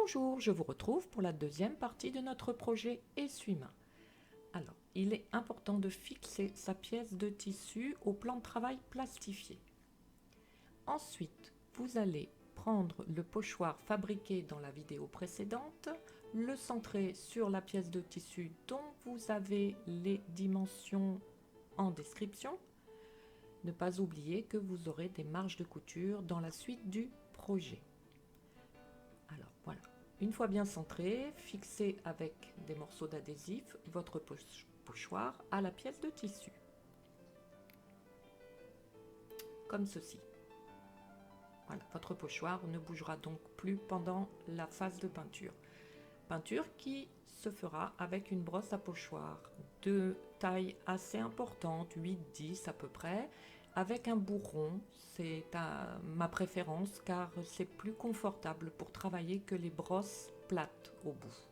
Bonjour, je vous retrouve pour la deuxième partie de notre projet essuie-main. Alors, il est important de fixer sa pièce de tissu au plan de travail plastifié. Ensuite, vous allez prendre le pochoir fabriqué dans la vidéo précédente, le centrer sur la pièce de tissu dont vous avez les dimensions en description. Ne pas oublier que vous aurez des marges de couture dans la suite du projet. Alors voilà, une fois bien centré, fixez avec des morceaux d'adhésif votre pochoir à la pièce de tissu, comme ceci. Voilà, votre pochoir ne bougera donc plus pendant la phase de peinture. Peinture qui se fera avec une brosse à pochoir de taille assez importante, 8-10 à peu près, avec un bourron. C'est ma préférence car c'est plus confortable pour travailler que les brosses plates au bout.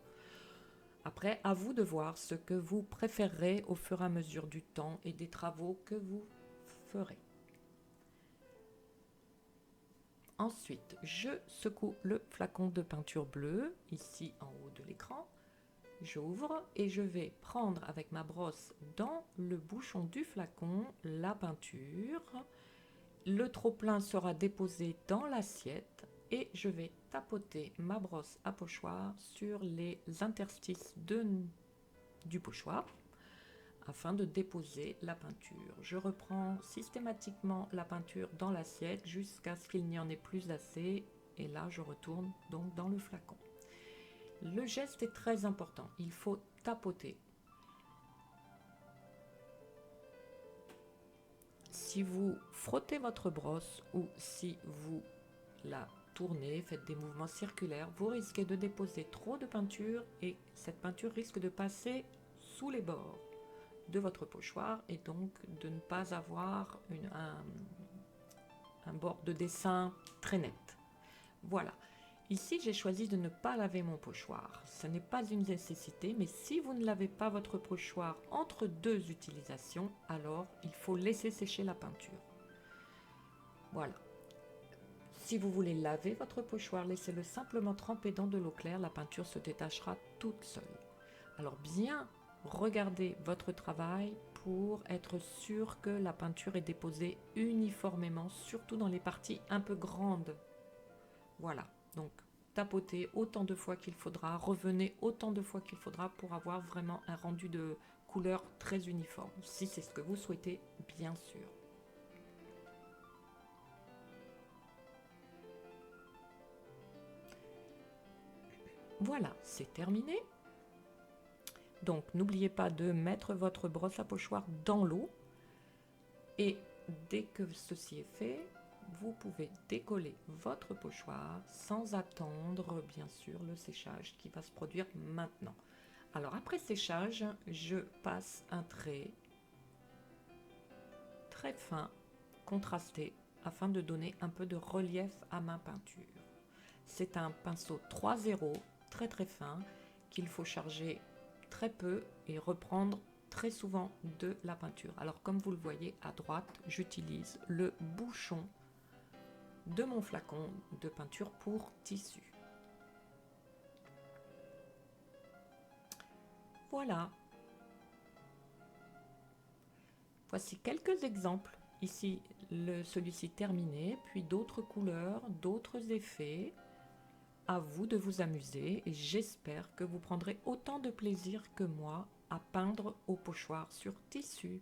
Après, à vous de voir ce que vous préférerez au fur et à mesure du temps et des travaux que vous ferez. Ensuite, je secoue le flacon de peinture bleue, ici en haut de l'écran. J'ouvre et je vais prendre avec ma brosse dans le bouchon du flacon la peinture. Le trop-plein sera déposé dans l'assiette et je vais tapoter ma brosse à pochoir sur les interstices du pochoir afin de déposer la peinture. Je reprends systématiquement la peinture dans l'assiette jusqu'à ce qu'il n'y en ait plus assez et là je retourne donc dans le flacon. Le geste est très important, il faut tapoter. Si vous frottez votre brosse ou si vous la tournez, faites des mouvements circulaires, vous risquez de déposer trop de peinture et cette peinture risque de passer sous les bords de votre pochoir et donc de ne pas avoir un bord de dessin très net. Voilà. Ici, j'ai choisi de ne pas laver mon pochoir. Ce n'est pas une nécessité, mais si vous ne lavez pas votre pochoir entre deux utilisations, alors il faut laisser sécher la peinture. Voilà. Si vous voulez laver votre pochoir, laissez-le simplement tremper dans de l'eau claire, la peinture se détachera toute seule. Alors bien regardez votre travail pour être sûr que la peinture est déposée uniformément, surtout dans les parties un peu grandes. Voilà, donc tapotez autant de fois qu'il faudra, revenez autant de fois qu'il faudra pour avoir vraiment un rendu de couleur très uniforme, si c'est ce que vous souhaitez, bien sûr. Voilà, c'est terminé. Donc n'oubliez pas de mettre votre brosse à pochoir dans l'eau et dès que ceci est fait, vous pouvez décoller votre pochoir sans attendre bien sûr le séchage qui va se produire maintenant. Alors après séchage, je passe un trait très fin, contrasté, afin de donner un peu de relief à ma peinture. C'est un pinceau 3-0 très très fin qu'il faut charger très peu et reprendre très souvent de la peinture. Alors comme vous le voyez à droite, j'utilise le bouchon de mon flacon de peinture pour tissu. Voilà. Voici quelques exemples. Ici, celui-ci terminé, puis d'autres couleurs, d'autres effets. À vous de vous amuser et j'espère que vous prendrez autant de plaisir que moi à peindre au pochoir sur tissu.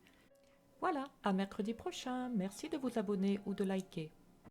Voilà, à mercredi prochain. Merci de vous abonner ou de liker.